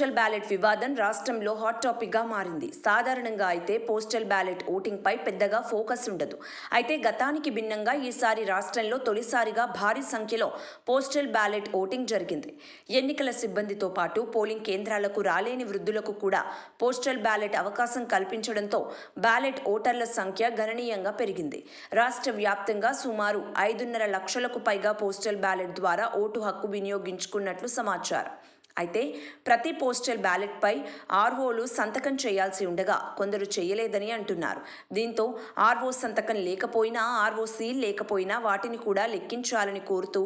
Postal ballot వివాదం రాష్ట్రంలో hot టాపిక్గా మారింది. సాధారణంగా అయితే పోస్టల్ బ్యాలెట్ ఓటింగ్పై పెద్దగా ఫోకస్ ఉండదు. అయితే గతానికి భిన్నంగా ఈసారి రాష్ట్రంలో తొలిసారిగా భారీ సంఖ్యలో పోస్టల్ బ్యాలెట్ ఓటింగ్ జరిగింది. ఎన్నికల సిబ్బందితో పాటు పోలింగ్ కేంద్రాలకు రాలేని వృద్ధులకు కూడా పోస్టల్ బ్యాలెట్ అవకాశం కల్పించడంతో బ్యాలెట్ ఓటర్ల సంఖ్య గణనీయంగా పెరిగింది. రాష్ట్ర వ్యాప్తంగా సుమారు 5.5 లక్షలకు పైగా పోస్టల్ బ్యాలెట్ ద్వారా ఓటు హక్కు వినియోగించుకున్నట్లు సమాచారం. అయితే ప్రతి పోస్టల్ బ్యాలెట్పై ఆర్ఓలు సంతకం చేయాల్సి ఉండగా కొందరు చేయలేదని అంటున్నారు. దీంతో ఆర్ఓ సంతకం లేకపోయినా, ఆర్ఓ సీల్ లేకపోయినా వాటిని కూడా లెక్కించాలని కోరుతూ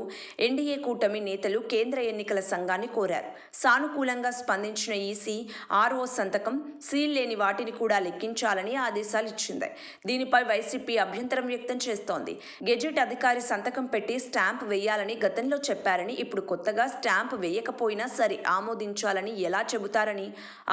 ఎన్డీఏ కూటమి నేతలు కేంద్ర ఎన్నికల సంఘాన్ని కోరారు. సానుకూలంగా స్పందించిన ఈసీ ఆర్ఓ సంతకం, సీల్ లేని వాటిని కూడా లెక్కించాలని ఆదేశాలు ఇచ్చింది. దీనిపై వైసీపీ అభ్యంతరం వ్యక్తం చేస్తోంది. గెజెట్ అధికారి సంతకం పెట్టి స్టాంప్ వేయాలని గతంలో చెప్పారని, ఇప్పుడు కొత్తగా స్టాంప్ వేయకపోయినా సరే ఆమోదించాలని ఎలా చెబుతారని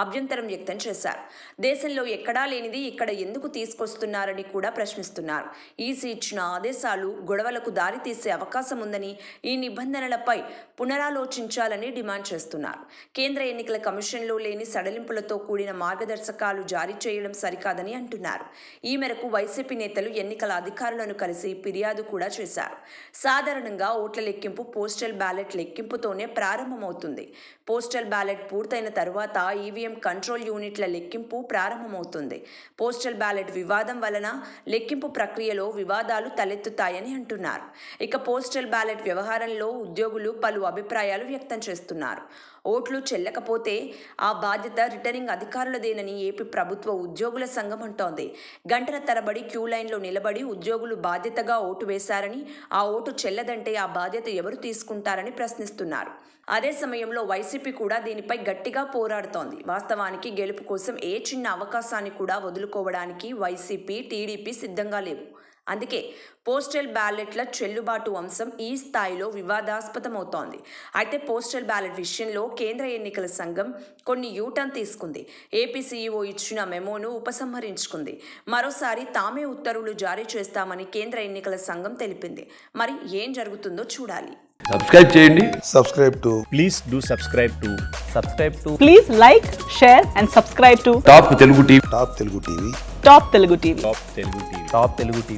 అభ్యంతరం వ్యక్తం చేశారు. దేశంలో ఎక్కడా లేనిది ఇక్కడ ఎందుకు తీసుకొస్తున్నారని కూడా ప్రశ్నిస్తున్నారు. ఈసీ ఇచ్చిన ఆదేశాలు గొడవలకు దారితీసే అవకాశం ఉందని, ఈ నిబంధనలపై పునరాలోచించాలని డిమాండ్ చేస్తున్నారు. కేంద్ర ఎన్నికల కమిషన్లో లేని సడలింపులతో కూడిన మార్గదర్శకాలు జారీ చేయడం సరికాదని అంటున్నారు. ఈ మేరకు వైసీపీ నేతలు ఎన్నికల అధికారులను కలిసి ఫిర్యాదు కూడా చేశారు. సాధారణంగా ఓట్ల లెక్కింపు పోస్టల్ బ్యాలెట్ లెక్కింపుతోనే ప్రారంభమవుతుంది. పోస్టల్ బ్యాలెట్ పూర్తయిన తరువాత ఈవీఎం కంట్రోల్ యూనిట్ల లెక్కింపు ప్రారంభమవుతుంది. పోస్టల్ బ్యాలెట్ వివాదం వలన లెక్కింపు ప్రక్రియలో వివాదాలు తలెత్తుతాయని అంటున్నారు. ఇక పోస్టల్ బ్యాలెట్ వ్యవహారంలో ఉద్యోగులు పలు అభిప్రాయాలు వ్యక్తం చేస్తున్నారు. ఓట్లు చెల్లకపోతే ఆ బాధ్యత రిటర్నింగ్ అధికారులదేనని ఏపీ ప్రభుత్వ ఉద్యోగుల సంఘం అంటోంది. గంటల తరబడి క్యూ లైన్లో నిలబడి ఉద్యోగులు బాధ్యతగా ఓటు వేశారని, ఆ ఓటు చెల్లదంటే ఆ బాధ్యత ఎవరు తీసుకుంటారని ప్రశ్నిస్తున్నారు. అదే సమయంలో వైసీపీ కూడా దీనిపై గట్టిగా పోరాడుతోంది. వాస్తవానికి గెలుపు కోసం ఏ చిన్న అవకాశాన్ని కూడా వదులుకోవడానికి వైసీపీ, టీడీపీ సిద్ధంగా లేవు. అందుకే పోస్టల్ బ్యాలెట్ల చెల్లుబాటు అంశం ఈ స్థాయిలో వివాదాస్పదమవుతోంది. అయితే పోస్టల్ బ్యాలెట్ విషయంలో కేంద్ర ఎన్నికల సంఘం కొన్ని యూటర్న్ తీసుకుంది. ఏపీ సీఈఓ ఇచ్చిన మెమోను ఉపసంహరించుకుంది. మరోసారి తామే ఉత్తర్వులు జారీ చేస్తామని కేంద్ర ఎన్నికల సంఘం తెలిపింది. మరి ఏం జరుగుతుందో చూడాలి. సబ్స్క్రైబ్ చేయండి. Please do subscribe to. Please like, share and subscribe to top Telugu TV. Top Telugu TV.